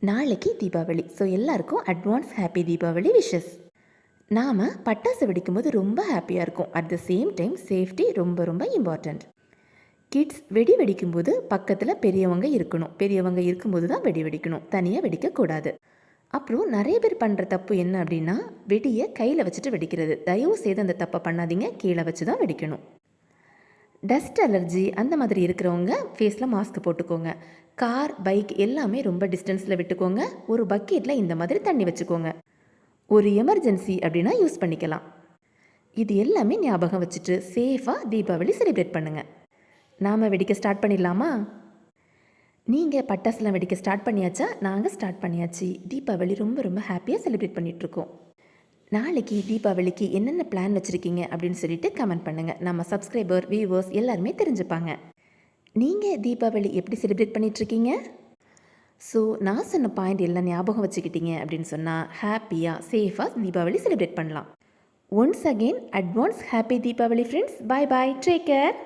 நாளைக்கு தீபாவளி. ஸோ எல்லாருக்கும் advance happy Deepavali wishes. நாம் பட்டாசு வெடிக்கும்போது ரொம்ப ஹாப்பியாக இருக்கும். At the same time safety ரொம்ப ரொம்ப இம்பார்ட்டண்ட். கிட்ஸ் வெடி வெடிக்கும்போது பக்கத்தில் பெரியவங்க இருக்கணும். பெரியவங்க இருக்கும்போது தான் வெடி வெடிக்கணும், தனியாக வெடிக்கக்கூடாது. அப்புறம் நிறைய பேர் பண்ணுற தப்பு என்ன அப்படின்னா, வெடியை கையில் வச்சுட்டு வெடிக்கிறது. தயவு செய்து அந்த தப்பை பண்ணாதீங்க, கீழே வச்சு தான் வெடிக்கணும். டஸ்ட் அலர்ஜி அந்த மாதிரி இருக்கிறவங்க ஃபேஸில் மாஸ்க் போட்டுக்கோங்க. கார், பைக் எல்லாமே ரொம்ப டிஸ்டன்ஸில் விட்டுக்கோங்க. ஒரு பக்கெட்டில் இந்த மாதிரி தண்ணி வச்சுக்கோங்க. ஒரு எமர்ஜென்சி அப்படின்னா யூஸ் பண்ணிக்கலாம். இது எல்லாமே ஞாபகம் வச்சுட்டு சேஃபாக தீபாவளி செலிப்ரேட் பண்ணுங்கள். நாம் வெடிக்க ஸ்டார்ட் பண்ணிடலாமா? நீங்கள் பட்டாசுலாம் வெடிக்க ஸ்டார்ட் பண்ணியாச்சா? நாங்கள் ஸ்டார்ட் பண்ணியாச்சு. தீபாவளி ரொம்ப ரொம்ப ஹாப்பியாக செலிப்ரேட் பண்ணிகிட்ருக்கோம். நாளைக்கு தீபாவளிக்கு என்னென்ன பிளான் வச்சுருக்கீங்க அப்படின்னு சொல்லிட்டு கமெண்ட் பண்ணுங்கள். நம்ம சப்ஸ்கிரைபர், வியூவர்ஸ் எல்லாருமே தெரிஞ்சுப்பாங்க. நீங்கள் தீபாவளி எப்படி செலிப்ரேட் பண்ணிகிட்ருக்கீங்க? ஸோ நான் சொன்ன பாயிண்ட் எல்லாம் ஞாபகம் வச்சுக்கிட்டீங்க அப்படின்னு சொன்னால் ஹாப்பியாக சேஃபாக தீபாவளி செலிப்ரேட் பண்ணலாம். Once again advance happy Deepavali friends. Bye bye, take care.